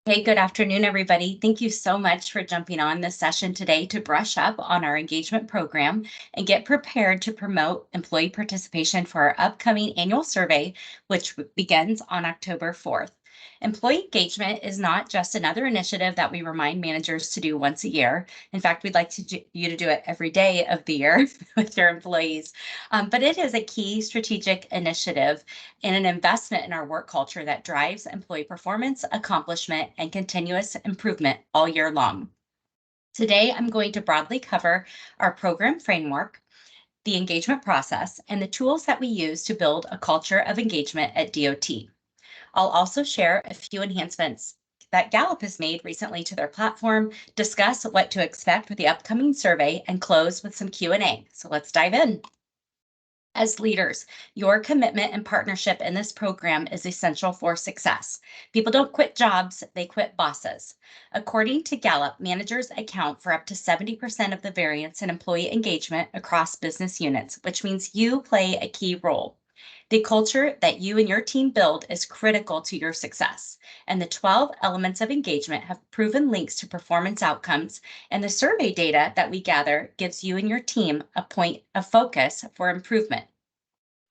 Hey, good afternoon, everybody. Thank you so much for jumping on this session today to brush up on our engagement program and get prepared to promote employee participation for our upcoming annual survey, which begins on October 4th. Employee engagement is not just another initiative that we remind managers to do once a year. In fact, we'd like you to do it every day of the year with your employees. But it is a key strategic initiative and an investment in our work culture that drives employee performance, accomplishment, and continuous improvement all year long. Today, I'm going to broadly cover our program framework, the engagement process, and the tools that we use to build a culture of engagement at DOT. I'll also share a few enhancements that Gallup has made recently to their platform, discuss what to expect with the upcoming survey, and close with some Q&A. So let's dive in. As leaders, your commitment and partnership in this program is essential for success. People don't quit jobs, they quit bosses. According to Gallup, managers account for up to 70% of the variance in employee engagement across business units, which means you play a key role. The culture that you and your team build is critical to your success, and the 12 elements of engagement have proven links to performance outcomes, and the survey data that we gather gives you and your team a point of focus for improvement.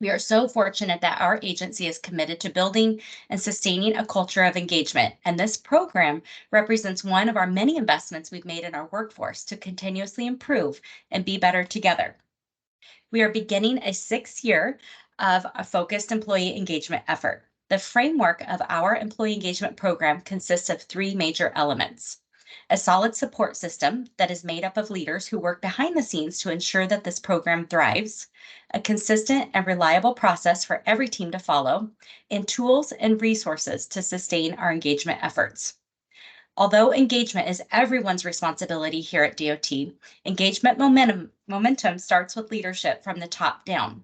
We are so fortunate that our agency is committed to building and sustaining a culture of engagement, and this program represents one of our many investments we've made in our workforce to continuously improve and be better together. We are beginning a 6th year of a focused employee engagement effort. The framework of our employee engagement program consists of 3 major elements: a solid support system that is made up of leaders who work behind the scenes to ensure that this program thrives, a consistent and reliable process for every team to follow, and tools and resources to sustain our engagement efforts. Although engagement is everyone's responsibility here at DOT, engagement momentum starts with leadership from the top down.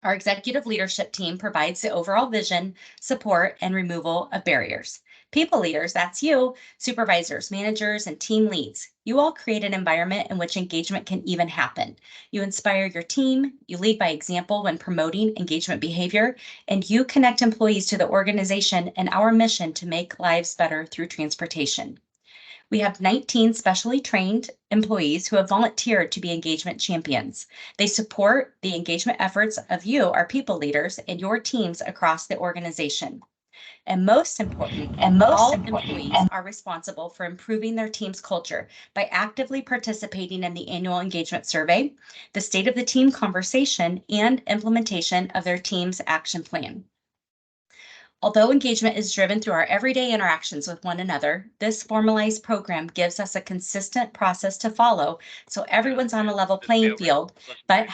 Our executive leadership team provides the overall vision, support, and removal of barriers. People leaders, that's you, supervisors, managers, and team leads. You all create an environment in which engagement can even happen. You inspire your team, you lead by example when promoting engagement behavior, and you connect employees to the organization and our mission to make lives better through transportation. We have 19 specially trained employees who have volunteered to be engagement champions. They support the engagement efforts of you, our people leaders, and your teams across the organization. And most important, all employees are responsible for improving their team's culture by actively participating in the annual engagement survey, the state of the team conversation, and implementation of their team's action plan. Although engagement is driven through our everyday interactions with one another, this formalized program gives us a consistent process to follow so everyone's on a level playing field, but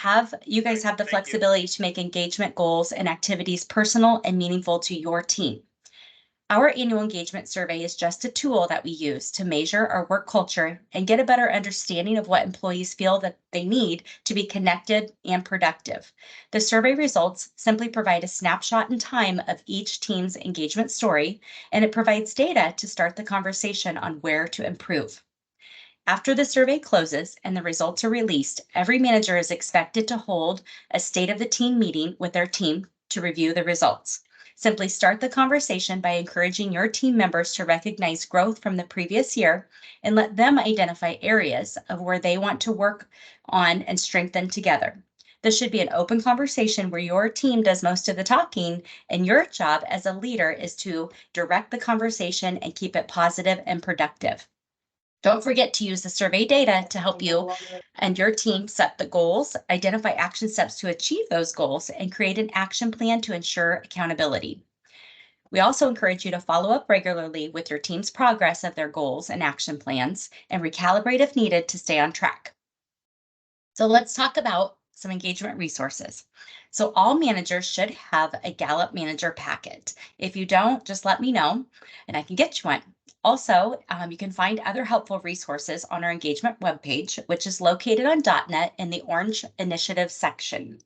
you guys have the flexibility to make engagement goals and activities personal and meaningful to your team. Our annual engagement survey is just a tool that we use to measure our work culture and get a better understanding of what employees feel that they need to be connected and productive. The survey results simply provide a snapshot in time of each team's engagement story, and it provides data to start the conversation on where to improve. After the survey closes and the results are released, every manager is expected to hold a state of the team meeting with their team to review the results. Simply start the conversation by encouraging your team members to recognize growth from the previous year and let them identify areas of where they want to work on and strengthen together. This should be an open conversation where your team does most of the talking, and your job as a leader is to direct the conversation and keep it positive and productive. Don't forget to use the survey data to help you and your team set the goals, identify action steps to achieve those goals, and create an action plan to ensure accountability. We also encourage you to follow up regularly with your team's progress of their goals and action plans and recalibrate if needed to stay on track. So let's talk about some engagement resources. So all managers should have a Gallup manager packet. If you don't, just let me know and I can get you one. Also, you can find other helpful resources on our engagement webpage, which is located on .NET in the Orange Initiative section.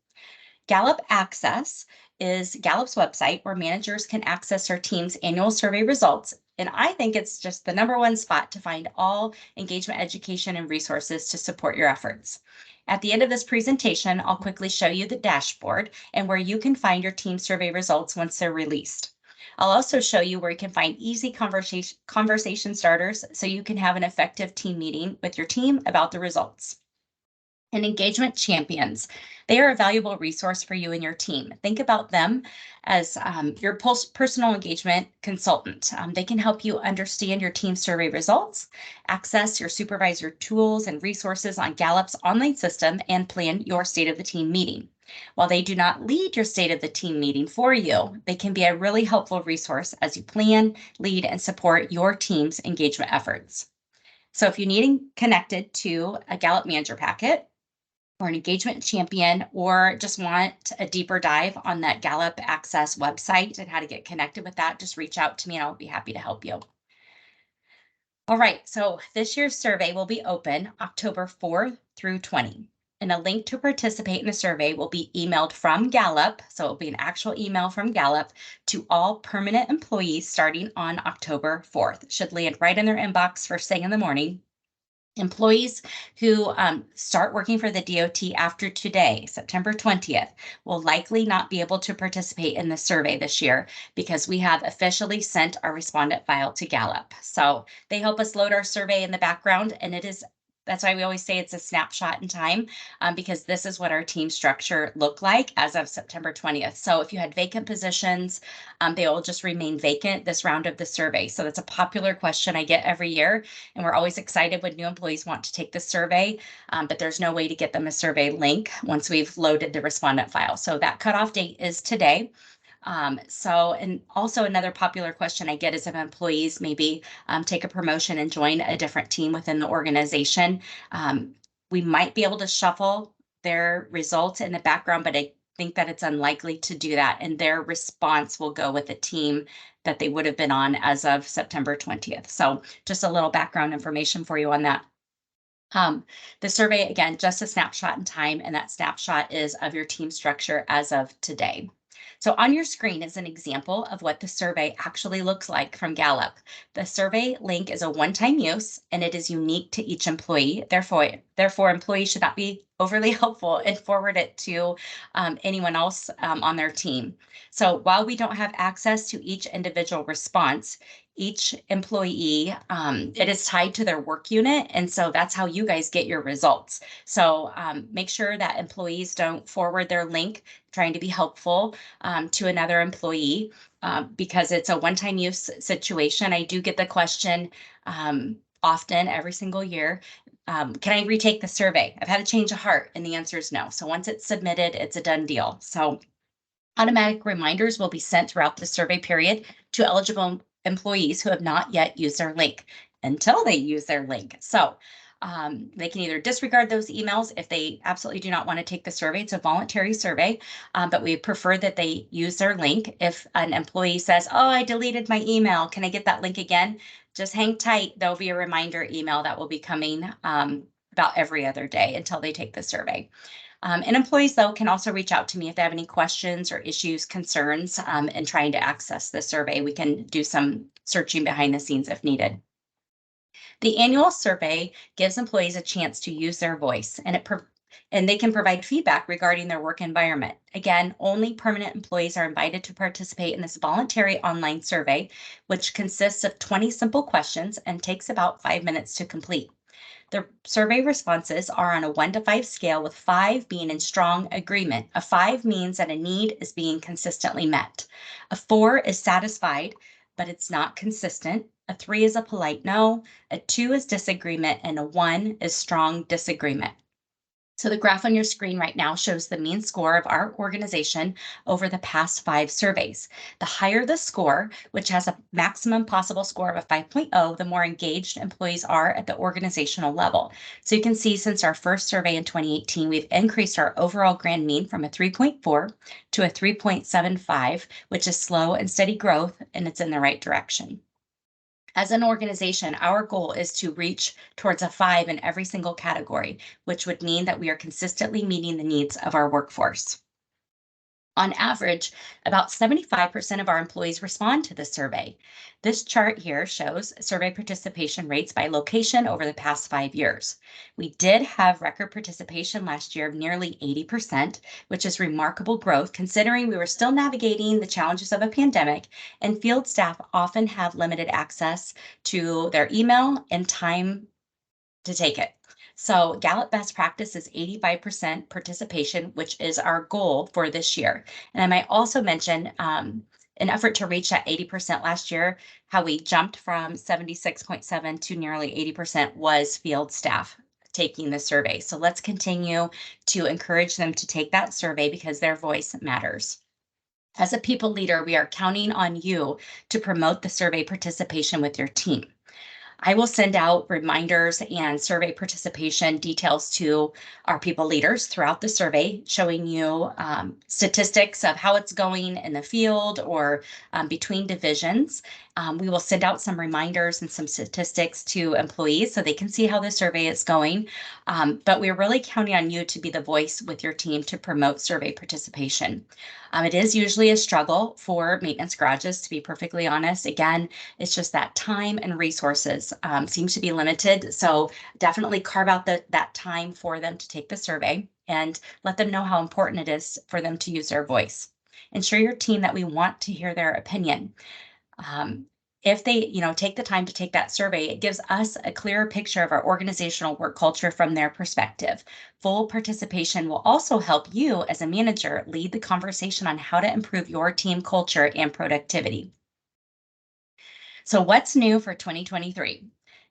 Gallup Access is Gallup's website where managers can access their team's annual survey results. And I think it's just the #1 spot to find all engagement education and resources to support your efforts. At the end of this presentation, I'll quickly show you the dashboard and where you can find your team survey results once they're released. I'll also show you where you can find easy conversation starters so you can have an effective team meeting with your team about the results. And engagement champions. They are a valuable resource for you and your team. Think about them as your personal engagement consultant. They can help you understand your team survey results, access your supervisor tools and resources on Gallup's online system, and plan your state of the team meeting. While they do not lead your state of the team meeting for you, they can be a really helpful resource as you plan, lead, and support your team's engagement efforts. So if you need connected to a Gallup Manager Packet, or an engagement champion, or just want a deeper dive on that Gallup Access website and how to get connected with that, just reach out to me and I'll be happy to help you. All right, so this year's survey will be open October 4th through 20. And a link to participate in the survey will be emailed from Gallup. So it'll be an actual email from Gallup to all permanent employees starting on October 4th. It should land right in their inbox first thing in the morning. Employees who start working for the DOT after today, September 20th, will likely not be able to participate in the survey this year because we have officially sent our respondent file to Gallup. So they help us load our survey in the background, and that's why we always say it's a snapshot in time, because this is what our team structure looked like as of September 20th. So if you had vacant positions, they will just remain vacant this round of the survey. So that's a popular question I get every year. And we're always excited when new employees want to take the survey, but there's no way to get them a survey link once we've loaded the respondent file. So that cutoff date is today. And also another popular question I get is if employees maybe take a promotion and join a different team within the organization, we might be able to shuffle their results in the background, but I think that it's unlikely to do that. And their response will go with the team that they would have been on as of September 20th. So just a little background information for you on that. The survey, again, just a snapshot in time, and that snapshot is of your team structure as of today. So on your screen is an example of what the survey actually looks like from Gallup. The survey link is a one-time use and it is unique to each employee. Therefore, employees should not be overly helpful and forward it to anyone else on their team. So while we don't have access to each individual response, each employee, it is tied to their work unit. And so that's how you guys get your results. So make sure that employees don't forward their link trying to be helpful to another employee because it's a one-time use situation. I do get the question often every single year. Can I retake the survey? I've had a change of heart, and the answer is no. So once it's submitted, it's a done deal. So automatic reminders will be sent throughout the survey period to eligible employees who have not yet used their link until they use their link. So they can either disregard those emails if they absolutely do not want to take the survey. It's a voluntary survey, but we prefer that they use their link. If an employee says, oh, I deleted my email, can I get that link again? Just hang tight. There'll be a reminder email that will be coming about every other day until they take the survey. And employees, though, can also reach out to me if they have any questions or issues, concerns in trying to access the survey. We can do some searching behind the scenes if needed. The annual survey gives employees a chance to use their voice, and they can provide feedback regarding their work environment. Again, only permanent employees are invited to participate in this voluntary online survey, which consists of 20 simple questions and takes about 5 minutes to complete. The survey responses are on a 1 to 5 scale, with 5 being in strong agreement. A 5 means that a need is being consistently met. A 4 is satisfied, but it's not consistent. A 3 is a polite no. A 2 is disagreement, and a 1 is strong disagreement. So the graph on your screen right now shows the mean score of our organization over the past 5 surveys. The higher the score, which has a maximum possible score of a 5.0, the more engaged employees are at the organizational level. So you can see since our first survey in 2018, we've increased our overall grand mean from a 3.4 to a 3.75, which is slow and steady growth, and it's in the right direction. As an organization, our goal is to reach towards a 5 in every single category, which would mean that we are consistently meeting the needs of our workforce. On average, about 75% of our employees respond to the survey. This chart here shows survey participation rates by location over the past 5 years. We did have record participation last year of nearly 80%, which is remarkable growth considering we were still navigating the challenges of a pandemic and field staff often have limited access to their email and time to take it. So Gallup best practice is 85% participation, which is our goal for this year. And I might also mention an effort to reach that 80% last year, how we jumped from 76.7 to nearly 80% was field staff taking the survey. So let's continue to encourage them to take that survey because their voice matters. As a people leader, we are counting on you to promote the survey participation with your team. I will send out reminders and survey participation details to our people leaders throughout the survey, showing you statistics of how it's going in the field or between divisions. We will send out some reminders and some statistics to employees so they can see how the survey is going. But we're really counting on you to be the voice with your team to promote survey participation. It is usually a struggle for maintenance garages, to be perfectly honest. Again, it's just that time and resources seems to be limited. So definitely carve out that time for them to take the survey and let them know how important it is for them to use their voice. Ensure your team that we want to hear their opinion. If they, take the time to take that survey, it gives us a clearer picture of our organizational work culture from their perspective. Full participation will also help you as a manager lead the conversation on how to improve your team culture and productivity. So what's new for 2023?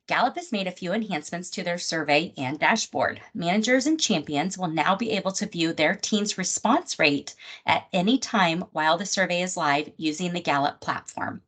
Gallup has made a few enhancements to their survey and dashboard. Managers and champions will now be able to view their team's response rate at any time while the survey is live using the Gallup platform.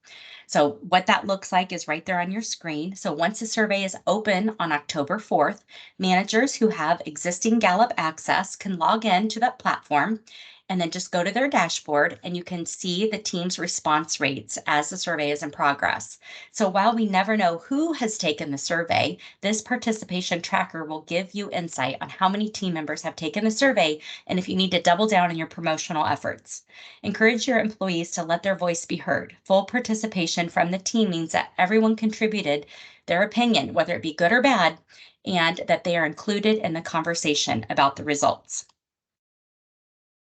So what that looks like is right there on your screen. So once the survey is open on October 4th, managers who have existing Gallup access can log in to that platform and then just go to their dashboard and you can see the team's response rates as the survey is in progress. So while we never know who has taken the survey, this participation tracker will give you insight on how many team members have taken the survey and if you need to double down on your promotional efforts. Encourage your employees to let their voice be heard. Full participation from the team means that everyone contributed their opinion, whether it be good or bad, and that they are included in the conversation about the results.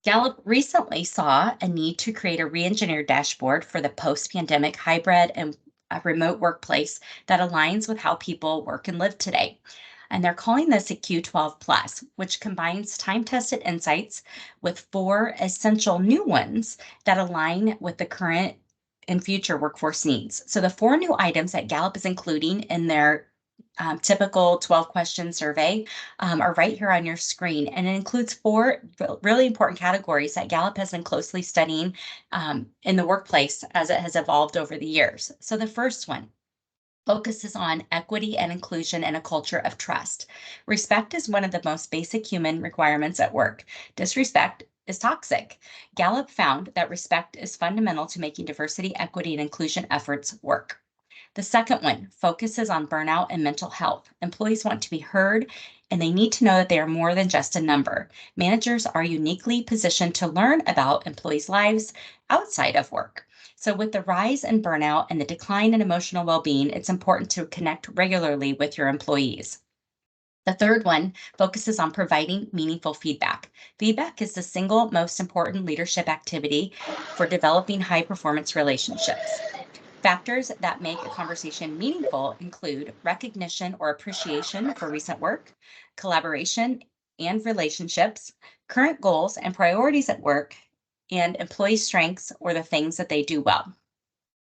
Gallup recently saw a need to create a re-engineered dashboard for the post-pandemic hybrid and remote workplace that aligns with how people work and live today. And they're calling this a Q12 Plus, which combines time-tested insights with 4 essential new ones that align with the current and future workforce needs. So the 4 new items that Gallup is including in their typical 12 question survey are right here on your screen. And it includes 4 really important categories that Gallup has been closely studying in the workplace as it has evolved over the years. So the first one focuses on equity and inclusion and a culture of trust. Respect is one of the most basic human requirements at work. Disrespect is toxic. Gallup found that respect is fundamental to making diversity, equity, and inclusion efforts work. The second one focuses on burnout and mental health. Employees want to be heard and they need to know that they are more than just a number. Managers are uniquely positioned to learn about employees' lives outside of work. So with the rise in burnout and the decline in emotional well-being, it's important to connect regularly with your employees. The third one focuses on providing meaningful feedback. Feedback is the single most important leadership activity for developing high performance relationships. Factors that make a conversation meaningful include recognition or appreciation for recent work, collaboration and relationships, current goals and priorities at work, and employee strengths or the things that they do well.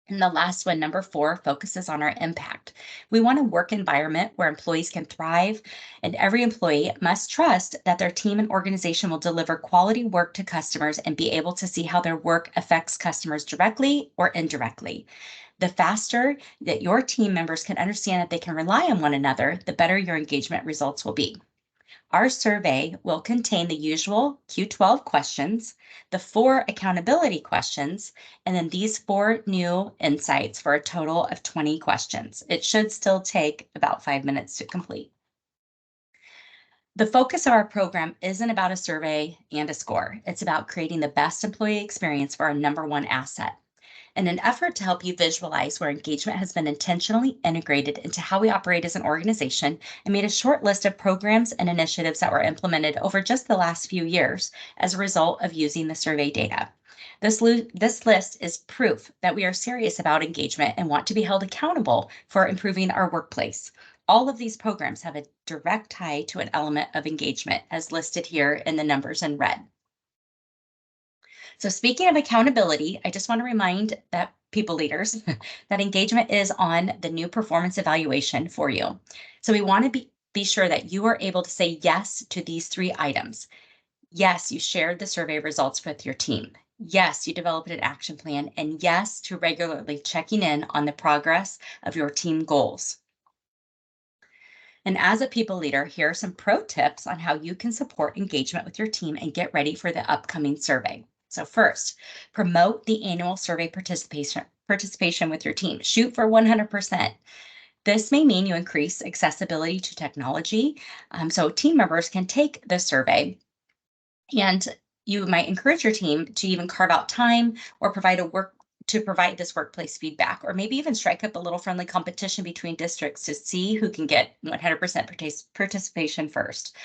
And the last one, number 4, focuses on our impact. We want a work environment where employees can thrive, and every employee must trust that their team and organization will deliver quality work to customers and be able to see how their work affects customers directly or indirectly. The faster that your team members can understand that they can rely on one another, the better your engagement results will be. Our survey will contain the usual Q12 questions, the 4 accountability questions, and then these 4 new insights for a total of 20 questions. It should still take about 5 minutes to complete. The focus of our program isn't about a survey and a score. It's about creating the best employee experience for our number one asset. In an effort to help you visualize where engagement has been intentionally integrated into how we operate as an organization, I made a short list of programs and initiatives that were implemented over just the last few years as a result of using the survey data. This list is proof that we are serious about engagement and want to be held accountable for improving our workplace. All of these programs have a direct tie to an element of engagement, as listed here in the numbers in red. So speaking of accountability, I just want to remind that people leaders that engagement is on the new performance evaluation for you. So we want to be sure that you are able to say yes to these 3 items. Yes, you shared the survey results with your team. Yes, you developed an action plan. And yes, to regularly checking in on the progress of your team goals. And as a people leader, here are some pro tips on how you can support engagement with your team and get ready for the upcoming survey. So first, promote the annual survey participation with your team. Shoot for 100%. This may mean you increase accessibility to technology, so team members can take the survey, and you might encourage your team to even carve out time or provide this workplace feedback, or maybe even strike up a little friendly competition between districts to see who can get 100% participation first.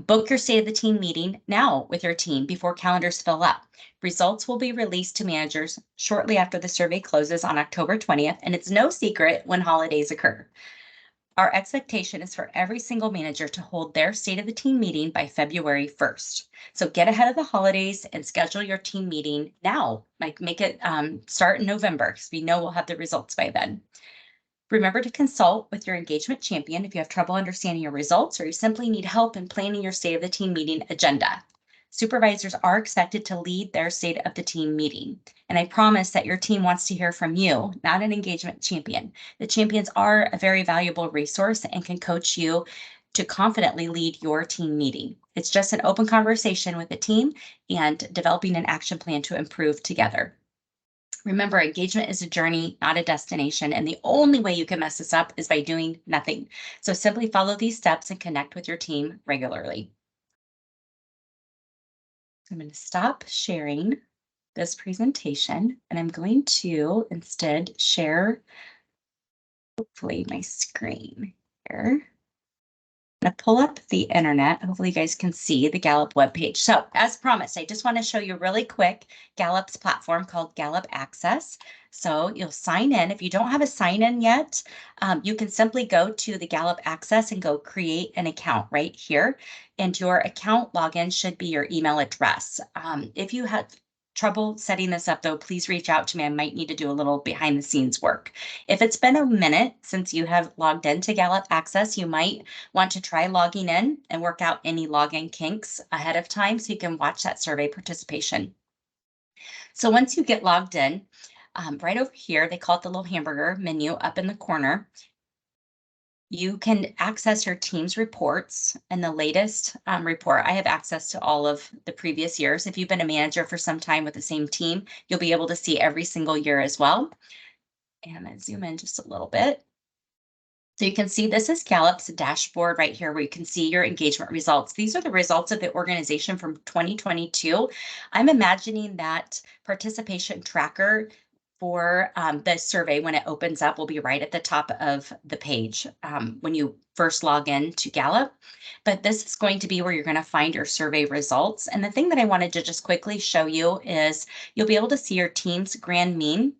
Book your state of the team meeting now with your team before calendars fill up. Results will be released to managers shortly after the survey closes on October 20th, and it's no secret when holidays occur. Our expectation is for every single manager to hold their state of the team meeting by February 1st. So get ahead of the holidays and schedule your team meeting now. Like make it start in November because we know we'll have the results by then. Remember to consult with your engagement champion if you have trouble understanding your results or you simply need help in planning your state of the team meeting agenda. Supervisors are expected to lead their state of the team meeting. And I promise that your team wants to hear from you, not an engagement champion. The champions are a very valuable resource and can coach you to confidently lead your team meeting. It's just an open conversation with the team and developing an action plan to improve together. Remember, engagement is a journey, not a destination, and the only way you can mess this up is by doing nothing. So simply follow these steps and connect with your team regularly. I'm going to stop sharing this presentation and I'm going to instead share, hopefully, my screen here. I'm going to pull up the internet. Hopefully you guys can see the Gallup webpage. So as promised, I just want to show you really quick Gallup's platform called Gallup Access. So you'll sign in. If you don't have a sign in yet, you can simply go to the Gallup Access and go create an account right here. And your account login should be your email address. If you have trouble setting this up though, please reach out to me. I might need to do a little behind the scenes work. If it's been a minute since you have logged into Gallup Access, you might want to try logging in and work out any login kinks ahead of time so you can watch that survey participation. So once you get logged in, right over here, they call it the little hamburger menu up in the corner. You can access your team's reports and the latest report. I have access to all of the previous years. If you've been a manager for some time with the same team, you'll be able to see every single year as well. And I zoom in just a little bit. So you can see this is Gallup's dashboard right here where you can see your engagement results. These are the results of the organization from 2022. I'm imagining that participation tracker for the survey when it opens up will be right at the top of the page when you first log in to Gallup. But this is going to be where you're going to find your survey results. And the thing that I wanted to just quickly show you is you'll be able to see your team's grand mean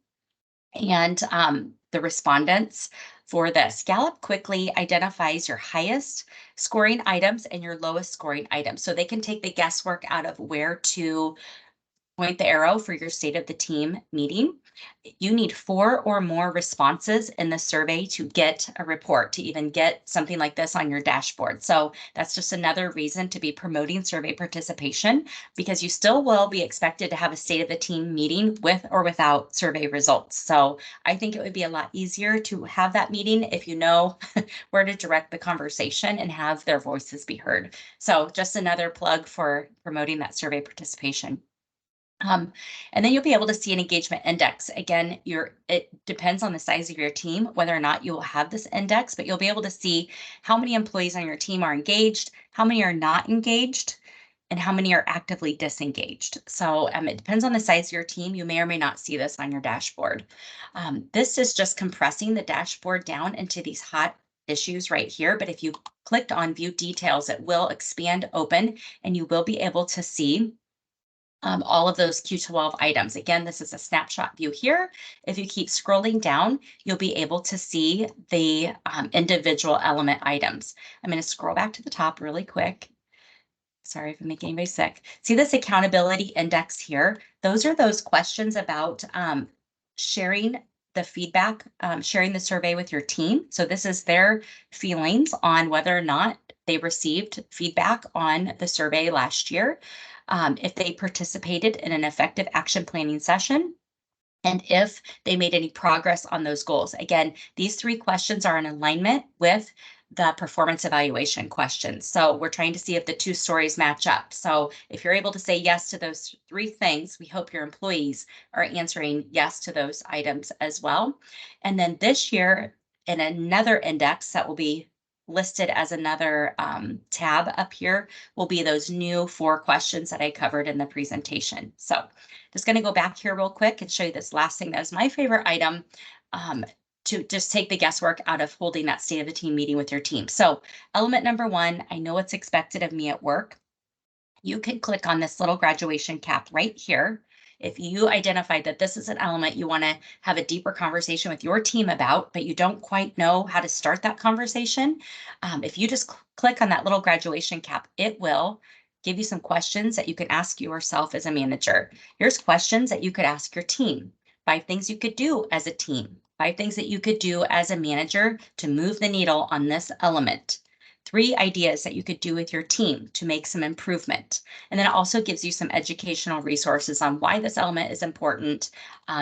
and the respondents for this. Gallup quickly identifies your highest scoring items and your lowest scoring items. So they can take the guesswork out of where to point the arrow for your state of the team meeting. You need 4 or more responses in the survey to get a report, to even get something like this on your dashboard. So that's just another reason to be promoting survey participation, because you still will be expected to have a state of the team meeting with or without survey results. So I think it would be a lot easier to have that meeting if you know where to direct the conversation and have their voices be heard. So just another plug for promoting that survey participation. And then you'll be able to see an engagement index. Again, it depends on the size of your team, whether or not you will have this index, but you'll be able to see how many employees on your team are engaged, how many are not engaged, and how many are actively disengaged. So it depends on the size of your team. You may or may not see this on your dashboard. This is just compressing the dashboard down into these hot issues right here. But if you clicked on view details, it will expand open and you will be able to see all of those Q12 items. Again, this is a snapshot view here. If you keep scrolling down, you'll be able to see the individual element items. I'm going to scroll back to the top really quick. Sorry if I'm making anybody sick. See this accountability index here? Those are those questions about sharing the feedback, sharing the survey with your team. So this is their feelings on whether or not they received feedback on the survey last year, if they participated in an effective action planning session, and if they made any progress on those goals. Again, these 3 questions are in alignment with the performance evaluation questions. So we're trying to see if the 2 stories match up. So if you're able to say yes to those 3 things, we hope your employees are answering yes to those items as well. And then this year, in another index that will be listed as another tab up here, will be those new 4 questions that I covered in the presentation. So just going to go back here real quick and show you this last thing that is my favorite item, to just take the guesswork out of holding that state of the team meeting with your team. So element number 1, I know what's expected of me at work. You can click on this little graduation cap right here. If you identify that this is an element you want to have a deeper conversation with your team about, but you don't quite know how to start that conversation, if you just click on that little graduation cap, it will give you some questions that you can ask yourself as a manager. Here's questions that you could ask your team. 5 things you could do as a team. 5 things that you could do as a manager to move the needle on this element. 3 ideas that you could do with your team to make some improvement. And then it also gives you some educational resources on why this element is important.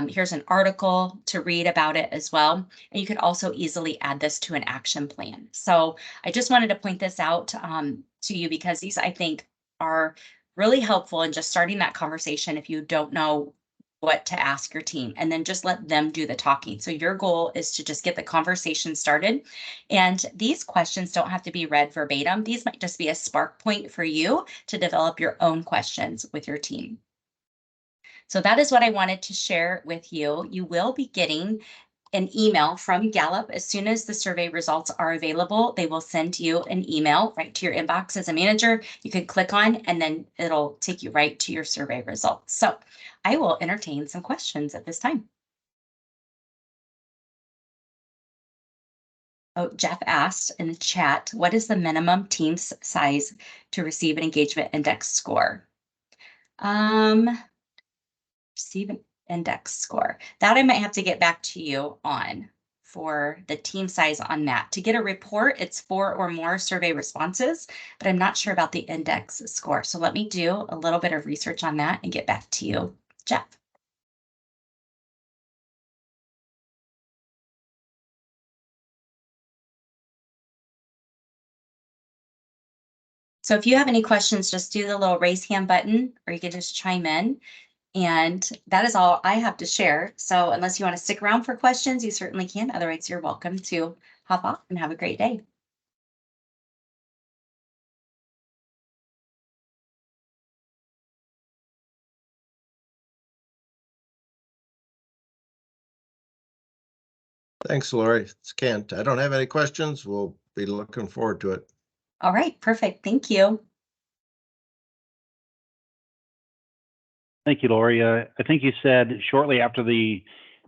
Here's an article to read about it as well. And you could also easily add this to an action plan. So I just wanted to point this out to you because these, I think, are really helpful in just starting that conversation if you don't know what to ask your team, and then just let them do the talking. So your goal is to just get the conversation started. And these questions don't have to be read verbatim. These might just be a spark point for you to develop your own questions with your team. So that is what I wanted to share with you. You will be getting an email from Gallup as soon as the survey results are available. They will send you an email right to your inbox as a manager. You can click on, and then it'll take you right to your survey results. So I will entertain some questions at this time. Oh, Jeff asked in the chat, what is the minimum team size to receive an engagement index score? Receive an index score. That I might have to get back to you on for the team size on that. To get a report, it's 4 or more survey responses, but I'm not sure about the index score. So let me do a little bit of research on that and get back to you, Jeff. So if you have any questions, just do the little raise hand button, or you can just chime in. And that is all I have to share. So unless you want to stick around for questions, you certainly can. Otherwise, you're welcome to hop off and have a great day. Thanks, Lori. It's Kent. I don't have any questions. We'll be looking forward to it. All right, perfect. Thank you. Thank you, Lori. I think you said shortly after the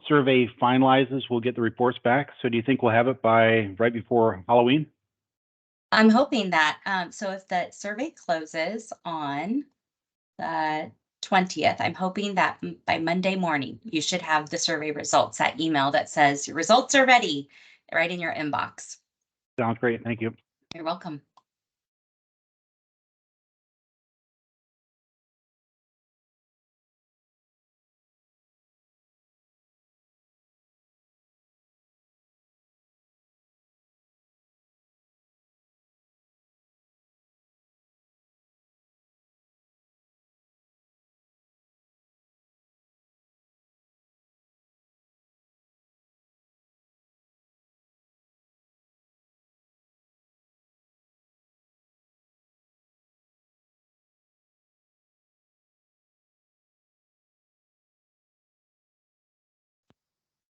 survey finalizes, we'll get the reports back. So do you think we'll have it by right before Halloween? I'm hoping that, so if the survey closes on the 20th, I'm hoping that by Monday morning, you should have the survey results, that email that says your results are ready, right in your inbox. Sounds great. Thank you. You're welcome.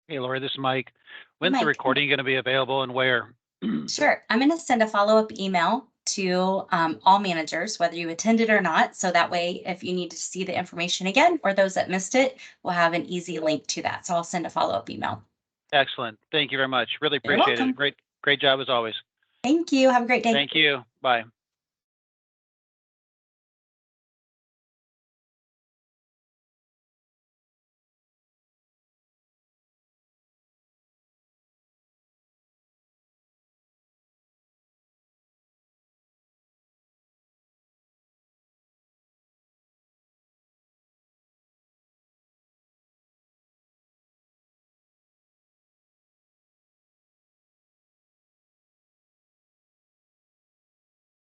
Hey, Lori, this is Mike. When's the Mike. recording going to be available and where? Sure. I'm going to send a follow-up email to all managers, whether you attended or not. So that way, if you need to see the information again, or those that missed it, we'll have an easy link to that. So I'll send a follow-up email. Excellent. Thank you very much. Really You're appreciate welcome. it. Great job as always. Thank you. Have a great day. Thank you. Bye.